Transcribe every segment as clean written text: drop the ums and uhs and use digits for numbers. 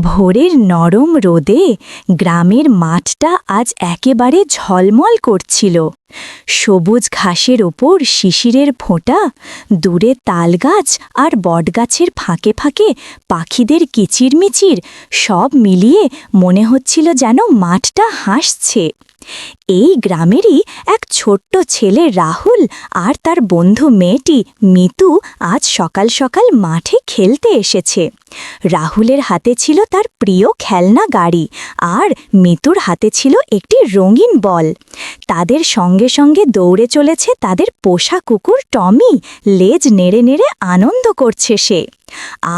ভোরের নরম রোদে গ্রামের মাঠটা আজ একেবারে ঝলমল করছিল। সবুজ ঘাসের ওপর শিশিরের ফোঁটা, দূরে তালগাছ আর বটগাছের ফাঁকে ফাঁকে পাখিদের কিচিরমিচির, সব মিলিয়ে মনে হচ্ছিল যেন মাঠটা হাসছে। এই গ্রামেরই এক ছোট্ট ছেলে রাহুল আর তার বন্ধু মেয়েটি মিতু আজ সকাল সকাল মাঠে খেলতে এসেছে। রাহুলের হাতে ছিল তার প্রিয় খেলনা গাড়ি, আর মিতুর হাতে ছিল একটি রঙিন বল। তাদের সঙ্গে সঙ্গে দৌড়ে চলেছে তাদের পোষা কুকুর টমি, লেজ নেড়ে নেড়ে আনন্দ করছে সে।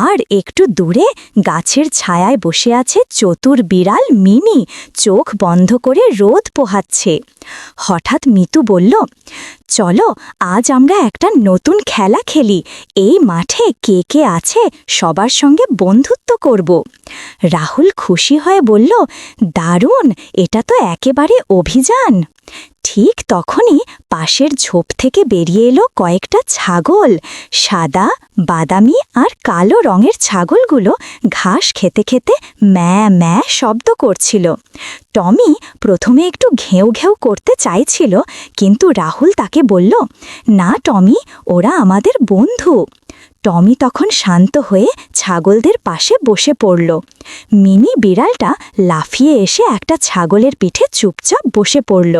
আর একটু দূরে গাছের ছায়ায় বসে আছে চতুর বিড়াল মিনি, চোখ বন্ধ করে রোদ পোহাচ্ছে। হঠাৎ মিতু বলল, চলো আজ আমরা একটা নতুন খেলা খেলি, এই মাঠে কে কে আছে সবার সঙ্গে বন্ধুত্ব করব। রাহুল খুশি হয়ে বলল, দারুণ, এটা তো একেবারে অভিযান। ঠিক তখনই পাশের ঝোপ থেকে বেরিয়ে এলো কয়েকটা ছাগল। সাদা, বাদামি আর কালো রঙের ছাগলগুলো ঘাস খেতে খেতে ম্যা ম্যা শব্দ করছিল। টমি প্রথমে একটু ঘেউ ঘেউ করতে চাইছিল, কিন্তু রাহুল তাকে বলল, না টমি, ওরা আমাদের বন্ধু। টমি তখন শান্ত হয়ে ছাগলদের পাশে বসে পড়ল। মিনি বিড়ালটা লাফিয়ে এসে একটা ছাগলের পিঠে চুপচাপ বসে পড়ল।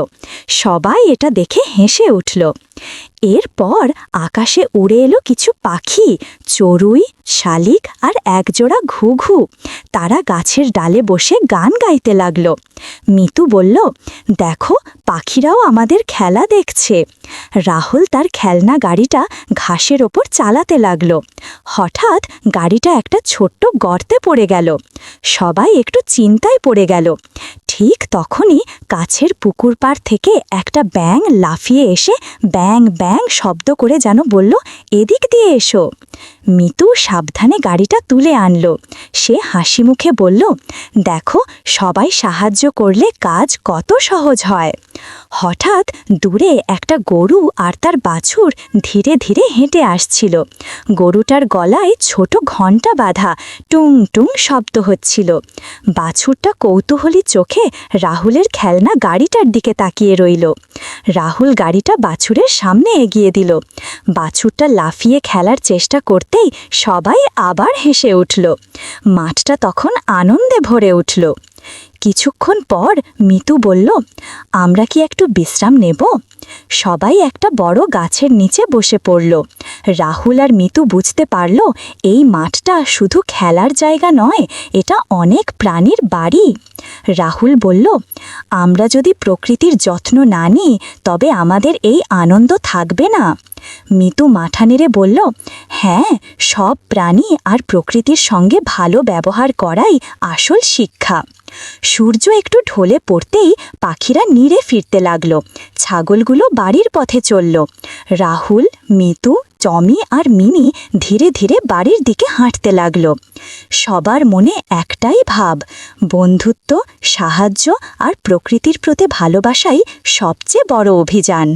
সবাই এটা দেখে হেসে উঠল। এরপর আকাশে উড়ে এলো কিছু পাখি, চড়ুই, শালিক আর একজোড়া ঘুঘু। তারা গাছের ডালে বসে গান গাইতে লাগল। মিতু বলল, দেখো, পাখিরাও আমাদের খেলা দেখছে। রাহুল তার খেলনা গাড়িটা ঘাসের ওপর চালাতে লাগল। হঠাৎ গাড়িটা একটা ছোট্ট গর্তে পড়ে গেল। সবাই একটু চিন্তায় পড়ে গেল। ঠিক তখনই কাছের পুকুর পাড় থেকে একটা ব্যাঙ লাফিয়ে এসে ব্যাং ব্যাং শব্দ করে যেন বলল, এদিক দিয়ে এসো। মিতু সাবধানে গাড়িটা তুলে আনল। সে হাসি মুখে বলল, দেখো, সবাই সাহায্য করলে কাজ কত সহজ হয়। হঠাৎ দূরে একটা গরু আর তার বাছুর ধীরে ধীরে হেঁটে আসছিল। গরুটার গলায় ছোট ঘণ্টা বাঁধা, টুং টুং শব্দ হচ্ছিল। বাছুরটা কৌতূহলী চোখে রাহুলের খেলনা গাড়িটার দিকে তাকিয়ে রইল। রাহুল গাড়িটা বাছুরের সামনে এগিয়ে দিল। বাছুরটা লাফিয়ে খেলার চেষ্টা করতেই সবাই আবার হেসে উঠল। মাঠটা তখন আনন্দে ভরে উঠল। কিছুক্ষণ পর মিতু বলল, আমরা কি একটু বিশ্রাম নেব? সবাই একটা বড় গাছের নিচে বসে পড়ল। রাহুল আর মিতু বুঝতে পারল, এই মাঠটা শুধু খেলার জায়গা নয়, এটা অনেক প্রাণীর বাড়ি। রাহুল বলল, আমরা যদি প্রকৃতির যত্ন না নিই তবে আমাদের এই আনন্দ থাকবে না। মিতু মাথা নেড়ে বলল, হ্যাঁ, সব প্রাণী আর প্রকৃতির সঙ্গে ভালো ব্যবহার করাই আসল শিক্ষা। সূর্য একটু ঢলে পড়তেই পাখিরা নিড়ে ফিরতে লাগল। ছাগলগুলো বাড়ির পথে চলল। রাহুল, মিতু, টমি আর মিনি ধীরে ধীরে বাড়ির দিকে হাঁটতে লাগল। সবার মনে একটাই ভাব, বন্ধুত্ব, সাহায্য আর প্রকৃতির প্রতি ভালোবাসাই সবচেয়ে বড় অভিযান।